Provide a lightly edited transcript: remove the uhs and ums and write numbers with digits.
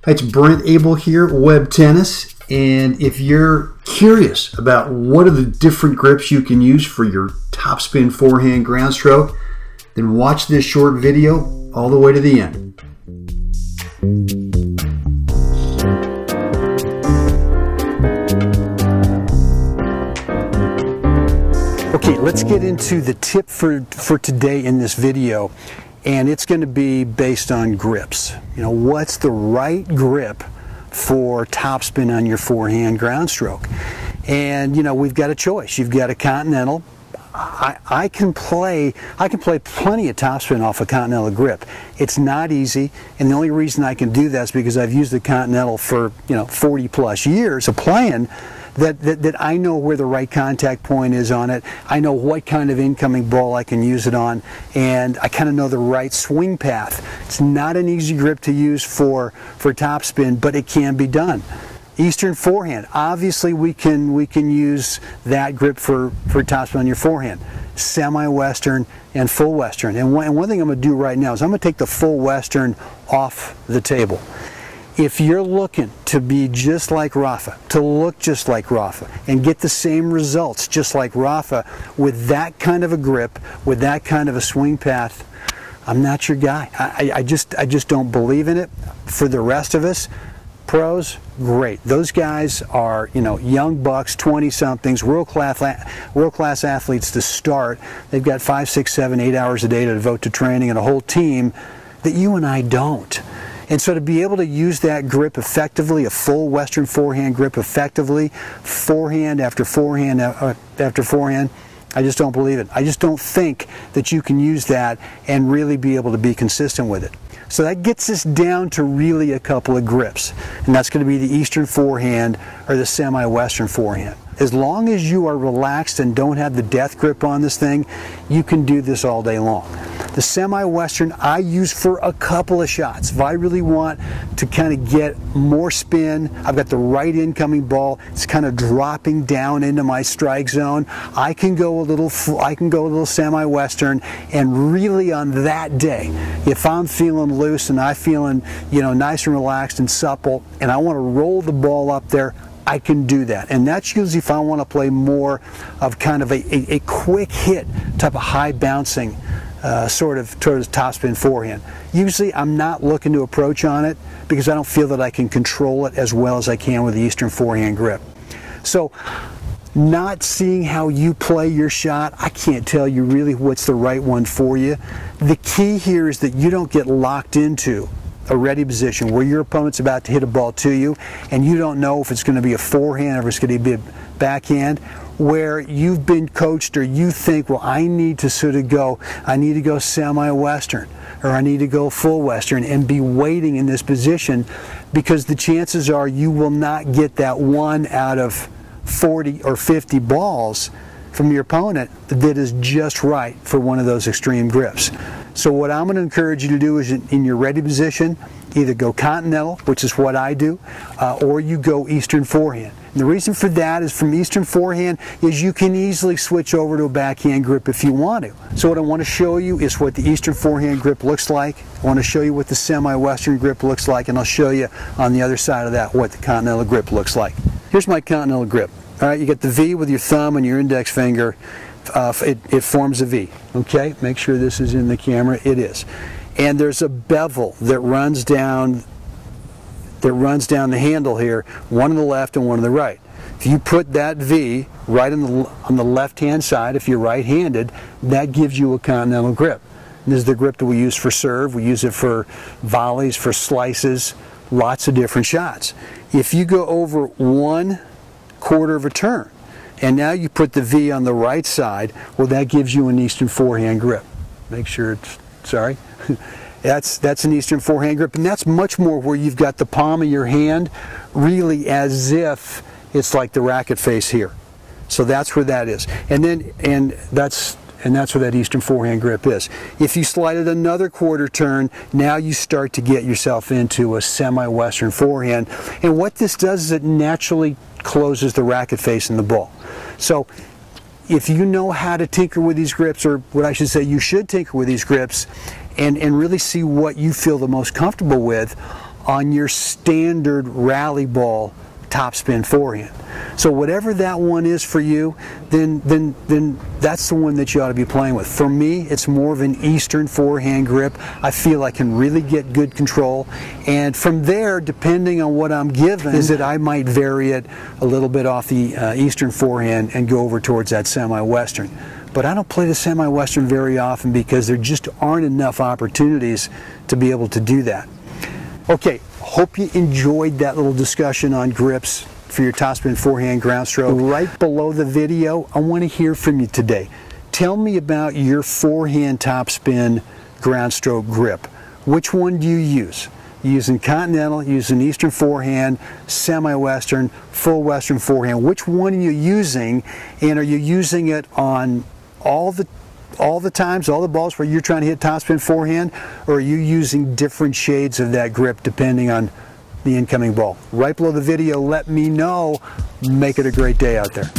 Hi, it's Brent Abel here, WebTennis, and if you're curious about what are the different grips you can use for your topspin forehand ground stroke, then watch this short video all the way to the end. Okay, let's get into the tip for today in this video. And it's going to be based on grips. You know, what's the right grip for topspin on your forehand ground stroke? And you know, we've got a choice. You've got a continental. I can play plenty of topspin off a continental grip. It's not easy, and the only reason I can do that is because I've used the continental for 40 plus years of playing. That I know where the right contact point is on it. I know what kind of incoming ball I can use it on, and I kind of know the right swing path. It's not an easy grip to use for topspin, but it can be done. Eastern forehand, obviously we can use that grip for topspin on your forehand. Semi-Western and full Western. And one thing I'm going to do right now is I'm going to take the full Western off the table. If you're looking to be just like Rafa, to look just like Rafa, and get the same results just like Rafa with that kind of a grip, with that kind of a swing path, I'm not your guy. I just don't believe in it. For the rest of us, pros, great. Those guys are, young bucks, 20-somethings, world-class athletes to start. They've got 5, 6, 7, 8 hours a day to devote to training and a whole team that you and I don't. And so to be able to use that grip effectively, a full Western forehand grip effectively, forehand after forehand after forehand, I just don't believe it. I just don't think that you can use that and really be able to be consistent with it. So that gets us down to really a couple of grips. And that's going to be the Eastern forehand or the semi-Western forehand. As long as you are relaxed and don't have the death grip on this thing, you can do this all day long. The semi-Western I use for a couple of shots. If I really want to kind of get more spin, I've got the right incoming ball, it's kind of dropping down into my strike zone, I can go a little semi-Western, and really on that day, if I'm feeling loose and I'm feeling, nice and relaxed and supple, and I want to roll the ball up there, I can do that. And that's usually if I want to play more of kind of a quick hit type of high bouncing sort of topspin forehand. Usually I'm not looking to approach on it because I don't feel that I can control it as well as I can with the Eastern forehand grip. So not seeing how you play your shot, I can't tell you really what's the right one for you. The key here is that you don't get locked into a ready position where your opponent's about to hit a ball to you and you don't know if it's going to be a forehand or if it's going to be a backhand, where you've been coached or you think, well, I need to go semi-Western or I need to go full Western and be waiting in this position, because the chances are you will not get that 1 out of 40 or 50 balls from your opponent that is just right for one of those extreme grips. So what I'm going to encourage you to do is in your ready position, either go continental, which is what I do, or you go Eastern forehand. And the reason for that is from Eastern forehand is you can easily switch over to a backhand grip if you want to. So what I want to show you is what the Eastern forehand grip looks like. I want to show you what the semi-Western grip looks like, and I'll show you on the other side of that what the continental grip looks like. Here's my continental grip. All right, you get the V with your thumb and your index finger. It forms a V. Okay, make sure this is in the camera. It is. And there's a bevel that runs down the handle here, one on the left and one on the right. If you put that V right on the left-hand side, if you're right-handed, that gives you a continental grip. And this is the grip that we use for serve. We use it for volleys, for slices, lots of different shots. If you go over 1/4 of a turn, and now you put the V on the right side, well, that gives you an Eastern forehand grip. Make sure it's, sorry. That's an Eastern forehand grip, and that's much more where you've got the palm of your hand really as if it's like the racket face here. So that's where that is. And that's where that Eastern forehand grip is. If you slide it another 1/4 turn, now you start to get yourself into a semi-Western forehand. And what this does is it naturally closes the racket face in the ball. So if you know how to tinker with these grips, or what I should say, you should tinker with these grips and really see what you feel the most comfortable with, on your standard rally ball topspin forehand. So whatever that one is for you, then that's the one that you ought to be playing with. For me, it's more of an Eastern forehand grip. I feel I can really get good control, and from there, depending on what I'm given, is that I might vary it a little bit off the Eastern forehand and go over towards that semi-Western. But I don't play the semi-Western very often because there just aren't enough opportunities to be able to do that. Okay, hope you enjoyed that little discussion on grips for your topspin forehand ground stroke. Right below the video, I want to hear from you today. Tell me about your forehand topspin ground stroke grip. Which one do you use? You using continental, using Eastern forehand, semi-Western, full Western forehand? Which one are you using, and are you using it on all the times, all the balls where you're trying to hit topspin forehand, or are you using different shades of that grip depending on the incoming ball? Right below the video, let me know. Make it a great day out there.